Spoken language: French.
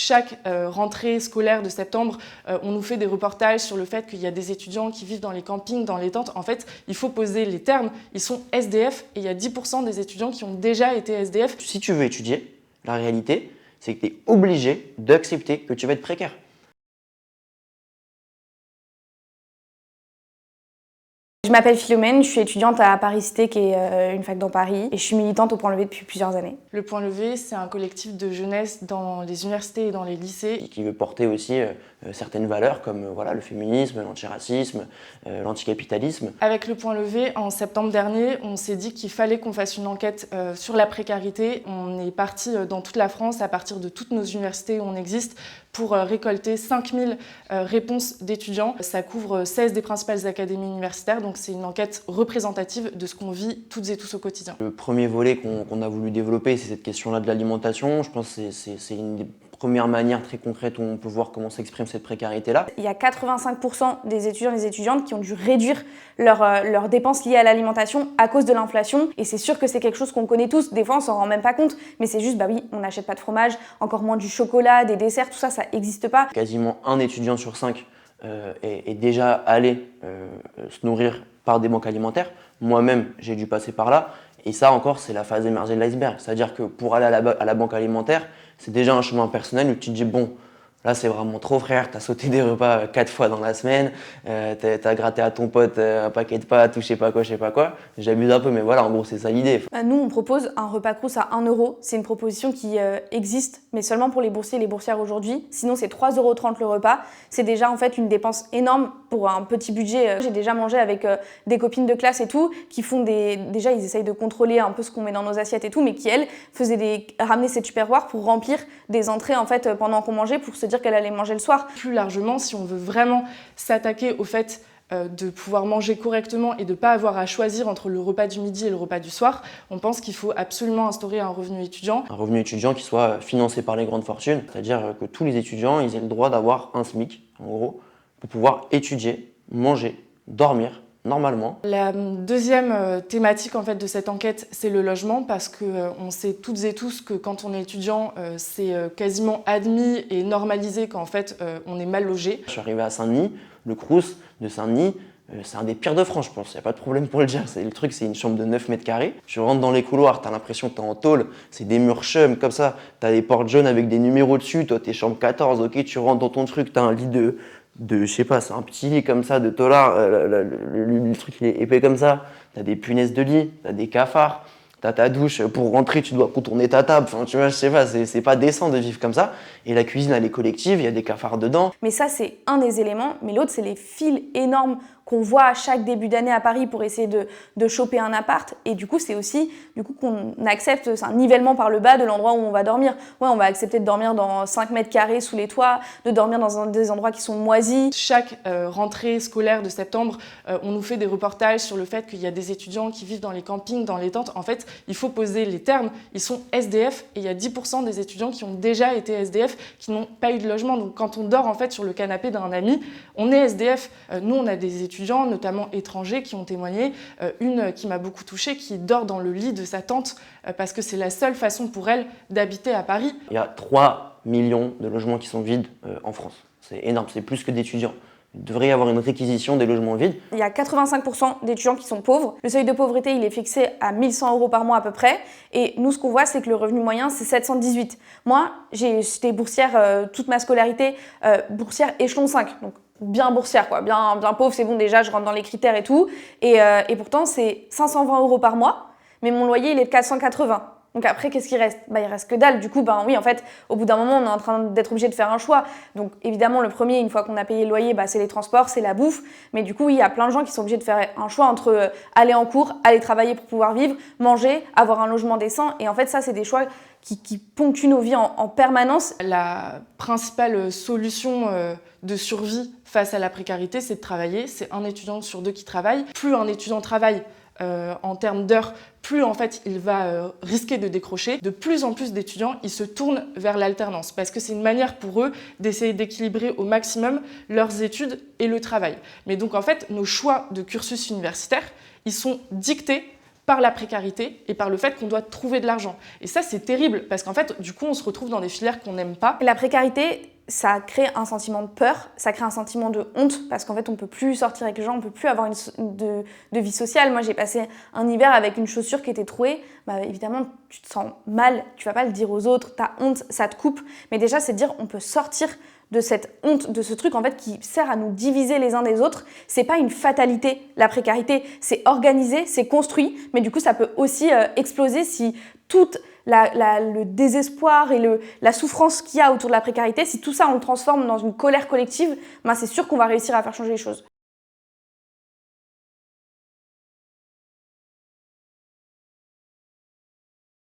chaque rentrée scolaire de septembre, on nous fait des reportages sur le fait qu'il y a des étudiants qui vivent dans les campings, dans les tentes. En fait, il faut poser les termes. Ils sont SDF et il y a 10% des étudiants qui ont déjà été SDF. Si tu veux étudier, la réalité, c'est que tu es obligé d'accepter que tu vas être précaire. Je m'appelle Philomène, je suis étudiante à Paris-Cité, qui est une fac dans Paris, et je suis militante au Point Levé depuis plusieurs années. Le Point Levé, c'est un collectif de jeunesse dans les universités et dans les lycées. Qui veut porter aussi certaines valeurs comme le féminisme, l'antiracisme, l'anticapitalisme. Avec le Point Levé, en septembre dernier, on s'est dit qu'il fallait qu'on fasse une enquête sur la précarité. On est parti dans toute la France, à partir de toutes nos universités où on existe, pour récolter 5000 réponses d'étudiants. Ça couvre 16 des principales académies universitaires, donc c'est une enquête représentative de ce qu'on vit toutes et tous au quotidien. Le premier volet qu'on a voulu développer, c'est cette question-là de l'alimentation. Je pense que c'est une des premières manières très concrètes où on peut voir comment s'exprime cette précarité-là. Il y a 85% des étudiants et des étudiantes qui ont dû réduire leurs dépenses liées à l'alimentation à cause de l'inflation. Et c'est sûr que c'est quelque chose qu'on connaît tous. Des fois, on s'en rend même pas compte. Mais c'est juste, bah oui, on n'achète pas de fromage, encore moins du chocolat, des desserts, tout ça, ça n'existe pas. Quasiment un étudiant sur 5 est déjà allé se nourrir par des banques alimentaires. Moi-même, j'ai dû passer par là. Et ça encore, c'est la phase émergée de l'iceberg. C'est-à-dire que pour aller à la banque alimentaire, c'est déjà un chemin personnel où tu te dis, bon, là c'est vraiment trop frère, t'as sauté des repas 4 fois dans la semaine, t'as gratté à ton pote un paquet de pâtes ou je sais pas quoi. J'abuse un peu, mais voilà, en gros, c'est ça l'idée. Nous, on propose un repas Crous à 1 €. C'est une proposition qui existe, mais seulement pour les boursiers et les boursières aujourd'hui. Sinon, c'est 3,30 € le repas. C'est déjà en fait une dépense énorme pour un petit budget. J'ai déjà mangé avec des copines de classe et tout, qui font déjà, ils essayent de contrôler un peu ce qu'on met dans nos assiettes et tout, mais qui, elles, ramenaient ces tupperwares pour remplir des entrées en fait pendant qu'on mangeait, pour se dire qu'elle allait manger le soir. Plus largement, si on veut vraiment s'attaquer au fait de pouvoir manger correctement et de ne pas avoir à choisir entre le repas du midi et le repas du soir, on pense qu'il faut absolument instaurer un revenu étudiant. Un revenu étudiant qui soit financé par les grandes fortunes, c'est-à-dire que tous les étudiants ils aient le droit d'avoir un SMIC, en gros, pour pouvoir étudier, manger, dormir normalement. La deuxième thématique en fait, de cette enquête, c'est le logement, parce qu'on sait toutes et tous que quand on est étudiant, c'est quasiment admis et normalisé qu'en fait, on est mal logé. Je suis arrivé à Saint-Denis, le Crous de Saint-Denis, c'est un des pires de France, je pense, il n'y a pas de problème pour le dire. Le truc, c'est une chambre de 9 mètres carrés. Je rentre dans les couloirs, t'as l'impression que t'es en tôle, c'est des murs chum comme ça, t'as des portes jaunes avec des numéros dessus, toi t'es chambre 14, ok, tu rentres dans ton truc, t'as un lit de je sais pas, c'est un petit lit comme ça de tolard, le truc il est épais comme ça, t'as des punaises de lit, t'as des cafards, t'as ta douche, pour rentrer tu dois contourner ta table, enfin tu vois, je sais pas, c'est pas décent de vivre comme ça, et la cuisine elle est collective, il y a des cafards dedans. Mais ça c'est un des éléments, mais l'autre c'est les files énormes qu'on voit à chaque début d'année à Paris pour essayer de choper un appart, et du coup c'est aussi qu'on accepte, c'est un nivellement par le bas de l'endroit où on va dormir. Ouais, on va accepter de dormir dans 5 mètres carrés sous les toits, de dormir dans des endroits qui sont moisis. Chaque rentrée scolaire de septembre, on nous fait des reportages sur le fait qu'il y a des étudiants qui vivent dans les campings, dans les tentes. En fait, il faut poser les termes, ils sont SDF, et il y a 10% des étudiants qui ont déjà été SDF, qui n'ont pas eu de logement. Donc quand on dort en fait sur le canapé d'un ami, on est SDF. Nous, on a des étudiants, notamment étrangers, qui ont témoigné. Une qui m'a beaucoup touchée, qui dort dans le lit de sa tante parce que c'est la seule façon pour elle d'habiter à Paris. Il y a 3 millions de logements qui sont vides en France. C'est énorme, c'est plus que d'étudiants. Il devrait y avoir une réquisition des logements vides. Il y a 85% d'étudiants qui sont pauvres. Le seuil de pauvreté, il est fixé à 1 100 € par mois à peu près. Et nous, ce qu'on voit, c'est que le revenu moyen, c'est 718. Moi, j'étais boursière toute ma scolarité, boursière échelon 5. Donc bien boursière, quoi. Bien pauvre, c'est bon, déjà, je rentre dans les critères et tout. Et pourtant, c'est 520 € par mois. Mais mon loyer, il est de 480. Donc après, qu'est-ce qu'il reste ? Il reste que dalle. Du coup, oui, en fait, au bout d'un moment, on est en train d'être obligé de faire un choix. Donc évidemment, le premier, une fois qu'on a payé le loyer, c'est les transports, c'est la bouffe. Mais du coup, il y a plein de gens qui sont obligés de faire un choix entre aller en cours, aller travailler pour pouvoir vivre, manger, avoir un logement décent. Et en fait, ça, c'est des choix qui ponctuent nos vies en permanence. La principale solution de survie face à la précarité, c'est de travailler. C'est 1 étudiant sur 2 qui travaille. Plus un étudiant travaille en termes d'heures, plus en fait il va risquer de décrocher. De plus en plus d'étudiants, ils se tournent vers l'alternance parce que c'est une manière pour eux d'essayer d'équilibrer au maximum leurs études et le travail. Mais donc en fait, nos choix de cursus universitaire, ils sont dictés par la précarité et par le fait qu'on doit trouver de l'argent. Et ça, c'est terrible, parce qu'en fait, du coup, on se retrouve dans des filières qu'on n'aime pas. La précarité, ça crée un sentiment de peur, ça crée un sentiment de honte, parce qu'en fait, on peut plus sortir avec les gens, on peut plus avoir de vie sociale. Moi, j'ai passé un hiver avec une chaussure qui était trouée. Bah, évidemment, tu te sens mal, tu vas pas le dire aux autres, t'as honte, ça te coupe. Mais déjà, c'est de dire, on peut sortir de cette honte, de ce truc en fait qui sert à nous diviser les uns des autres. C'est pas une fatalité, la précarité, c'est organisé, c'est construit, mais du coup ça peut aussi exploser si tout le désespoir et la souffrance qu'il y a autour de la précarité, si tout ça on le transforme dans une colère collective, ben c'est sûr qu'on va réussir à faire changer les choses.